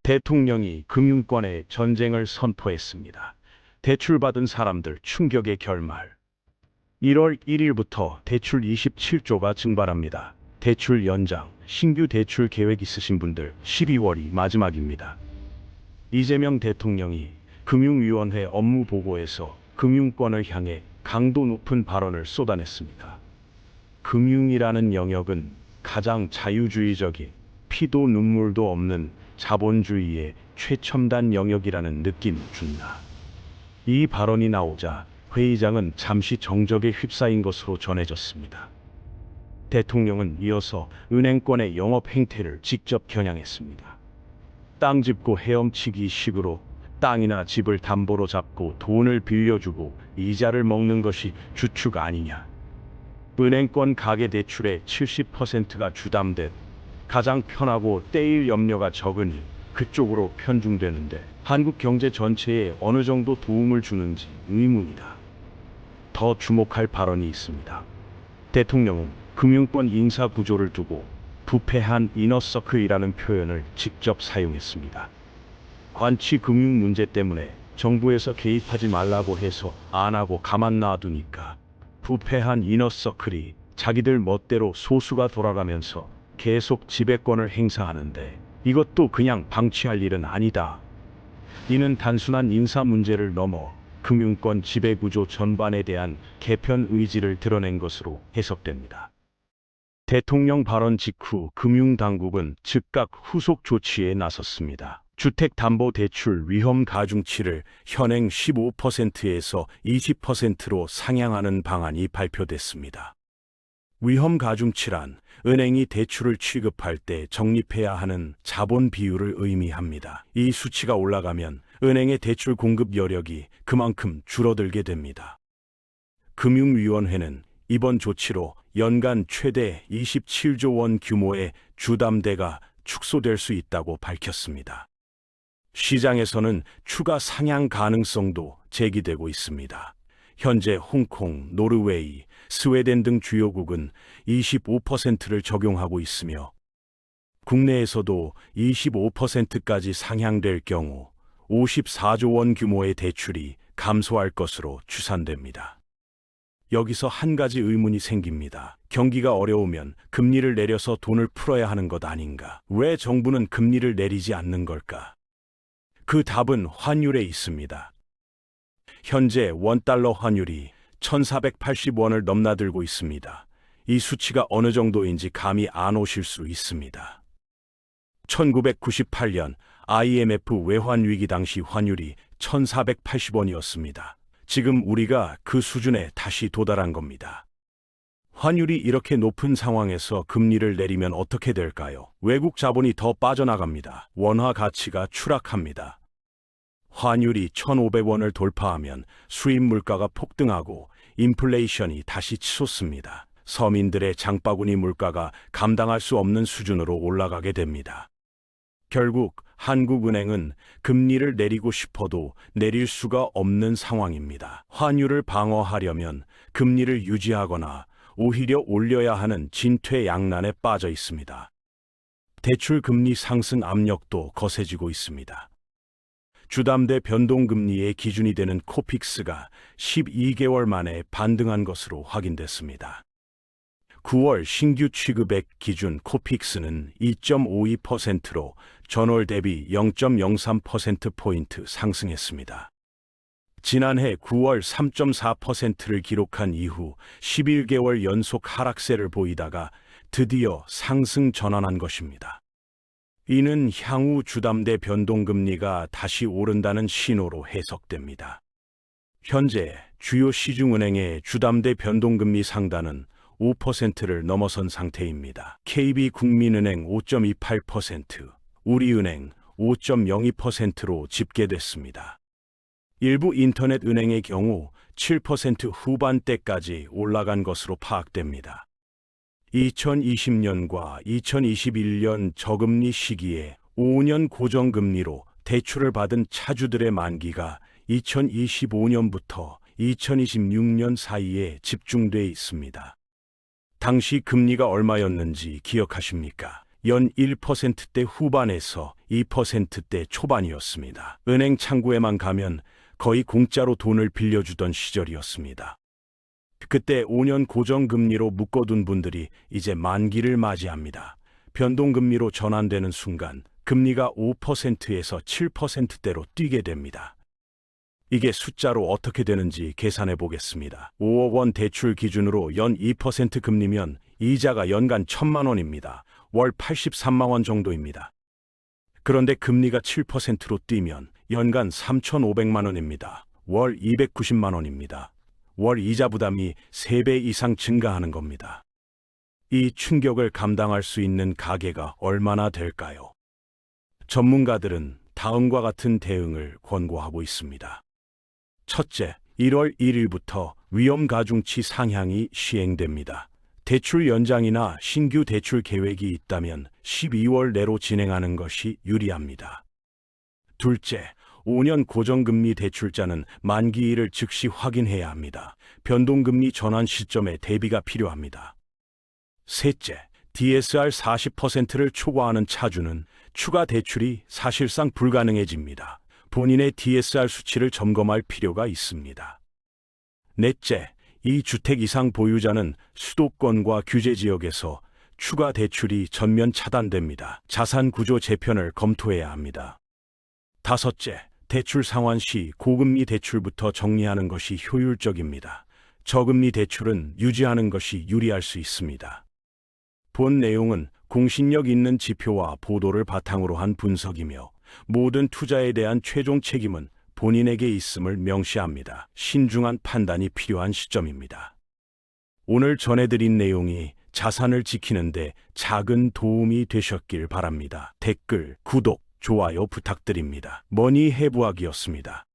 대통령이 금융권의 전쟁을 선포했습니다. 대출받은 사람들 충격의 결말. 1월 1일부터 대출 27조가 증발합니다. 대출 연장, 신규 대출 계획 있으신 분들 12월이 마지막입니다. 이재명 대통령이 금융위원회 업무 보고에서 금융권을 향해 강도 높은 발언을 쏟아냈습니다. 금융이라는 영역은 가장 자유주의적인 피도 눈물도 없는 자본주의의 최첨단 영역이라는 느낌을 준다. 이 발언이 나오자 회의장은 잠시 정적에 휩싸인 것으로 전해졌습니다. 대통령은 이어서 은행권의 영업 행태를 직접 겨냥했습니다. 땅 짚고 헤엄치기 식으로 땅이나 집을 담보로 잡고 돈을 빌려주고 이자를 먹는 것이 주축 아니냐. 은행권 가계대출의 70%가 주담된 가장 편하고 떼일 염려가 적으니 그쪽으로 편중되는데 한국 경제 전체에 어느 정도 도움을 주는지 의문이다. 더 주목할 발언이 있습니다. 대통령은 금융권 인사 구조를 두고 부패한 이너서클이라는 표현을 직접 사용했습니다. 관치 금융 문제 때문에 정부에서 개입하지 말라고 해서 안 하고 가만 놔두니까 부패한 이너서클이 자기들 멋대로 소수가 돌아가면서 계속 지배권을 행사하는데 이것도 그냥 방치할 일은 아니다. 이는 단순한 인사 문제를 넘어 금융권 지배구조 전반에 대한 개편 의지를 드러낸 것으로 해석됩니다. 대통령 발언 직후 금융당국은 즉각 후속 조치에 나섰습니다. 주택담보대출 위험 가중치를 현행 15%에서 20%로 상향하는 방안이 발표됐습니다. 위험 가중치란 은행이 대출을 취급할 때 적립해야 하는 자본 비율을 의미합니다. 이 수치가 올라가면 은행의 대출 공급 여력이 그만큼 줄어들게 됩니다. 금융위원회는 이번 조치로 연간 최대 27조 원 규모의 주담대가 축소될 수 있다고 밝혔습니다. 시장에서는 추가 상향 가능성도 제기되고 있습니다. 현재 홍콩, 노르웨이, 스웨덴 등 주요국은 25%를 적용하고 있으며 국내에서도 25%까지 상향될 경우 54조 원 규모의 대출이 감소할 것으로 추산됩니다. 여기서 한 가지 의문이 생깁니다. 경기가 어려우면 금리를 내려서 돈을 풀어야 하는 것 아닌가? 왜 정부는 금리를 내리지 않는 걸까? 그 답은 환율에 있습니다. 현재 원달러 환율이 1480원을 넘나들고 있습니다. 이 수치가 어느 정도인지 감이 안 오실 수 있습니다. 1998년 IMF 외환위기 당시 환율이 1480원이었습니다. 지금 우리가 그 수준에 다시 도달한 겁니다. 환율이 이렇게 높은 상황에서 금리를 내리면 어떻게 될까요? 외국 자본이 더 빠져나갑니다. 원화 가치가 추락합니다. 환율이 1,500원을 돌파하면 수입 물가가 폭등하고 인플레이션이 다시 치솟습니다. 서민들의 장바구니 물가가 감당할 수 없는 수준으로 올라가게 됩니다. 결국 한국은행은 금리를 내리고 싶어도 내릴 수가 없는 상황입니다. 환율을 방어하려면 금리를 유지하거나 오히려 올려야 하는 진퇴양난에 빠져 있습니다. 대출 금리 상승 압력도 거세지고 있습니다. 주담대 변동금리의 기준이 되는 코픽스가 12개월 만에 반등한 것으로 확인됐습니다. 9월 신규 취급액 기준 코픽스는 2.52%로 전월 대비 0.03%포인트 상승했습니다. 지난해 9월 3.4%를 기록한 이후 11개월 연속 하락세를 보이다가 드디어 상승 전환한 것입니다. 이는 향후 주담대 변동금리가 다시 오른다는 신호로 해석됩니다. 현재 주요 시중은행의 주담대 변동금리 상단은 5%를 넘어선 상태입니다. KB국민은행 5.28%, 우리은행 5.02%로 집계됐습니다. 일부 인터넷 은행의 경우 7% 후반대까지 올라간 것으로 파악됩니다. 2020년과 2021년 저금리 시기에 5년 고정금리로 대출을 받은 차주들의 만기가 2025년부터 2026년 사이에 집중돼 있습니다. 당시 금리가 얼마였는지 기억하십니까? 연 1%대 후반에서 2%대 초반이었습니다. 은행 창구에만 가면 거의 공짜로 돈을 빌려주던 시절이었습니다. 그때 5년 고정금리로 묶어둔 분들이 이제 만기를 맞이합니다. 변동금리로 전환되는 순간 금리가 5%에서 7%대로 뛰게 됩니다. 이게 숫자로 어떻게 되는지 계산해 보겠습니다. 5억 원 대출 기준으로 연 2% 금리면 이자가 연간 1,000만 원입니다. 월 83만 원 정도입니다. 그런데 금리가 7%로 뛰면 연간 3,500만 원입니다. 월 290만 원입니다. 월 이자 부담이 3배 이상 증가하는 겁니다. 이 충격을 감당할 수 있는 가계가 얼마나 될까요? 전문가들은 다음과 같은 대응을 권고하고 있습니다. 첫째, 1월 1일부터 위험 가중치 상향이 시행됩니다. 대출 연장이나 신규 대출 계획이 있다면 12월 내로 진행하는 것이 유리합니다. 둘째, 5년 고정금리 대출자는 만기일을 즉시 확인해야 합니다. 변동금리 전환 시점에 대비가 필요합니다. 셋째, DSR 40%를 초과하는 차주는 추가 대출이 사실상 불가능해집니다. 본인의 DSR 수치를 점검할 필요가 있습니다. 넷째, 2주택 이상 보유자는 수도권과 규제 지역에서 추가 대출이 전면 차단됩니다. 자산 구조 재편을 검토해야 합니다. 다섯째, 대출 상환 시 고금리 대출부터 정리하는 것이 효율적입니다. 저금리 대출은 유지하는 것이 유리할 수 있습니다. 본 내용은 공신력 있는 지표와 보도를 바탕으로 한 분석이며 모든 투자에 대한 최종 책임은 본인에게 있음을 명시합니다. 신중한 판단이 필요한 시점입니다. 오늘 전해드린 내용이 자산을 지키는데 작은 도움이 되셨길 바랍니다. 댓글, 구독, 좋아요 부탁드립니다. 머니해부학이었습니다.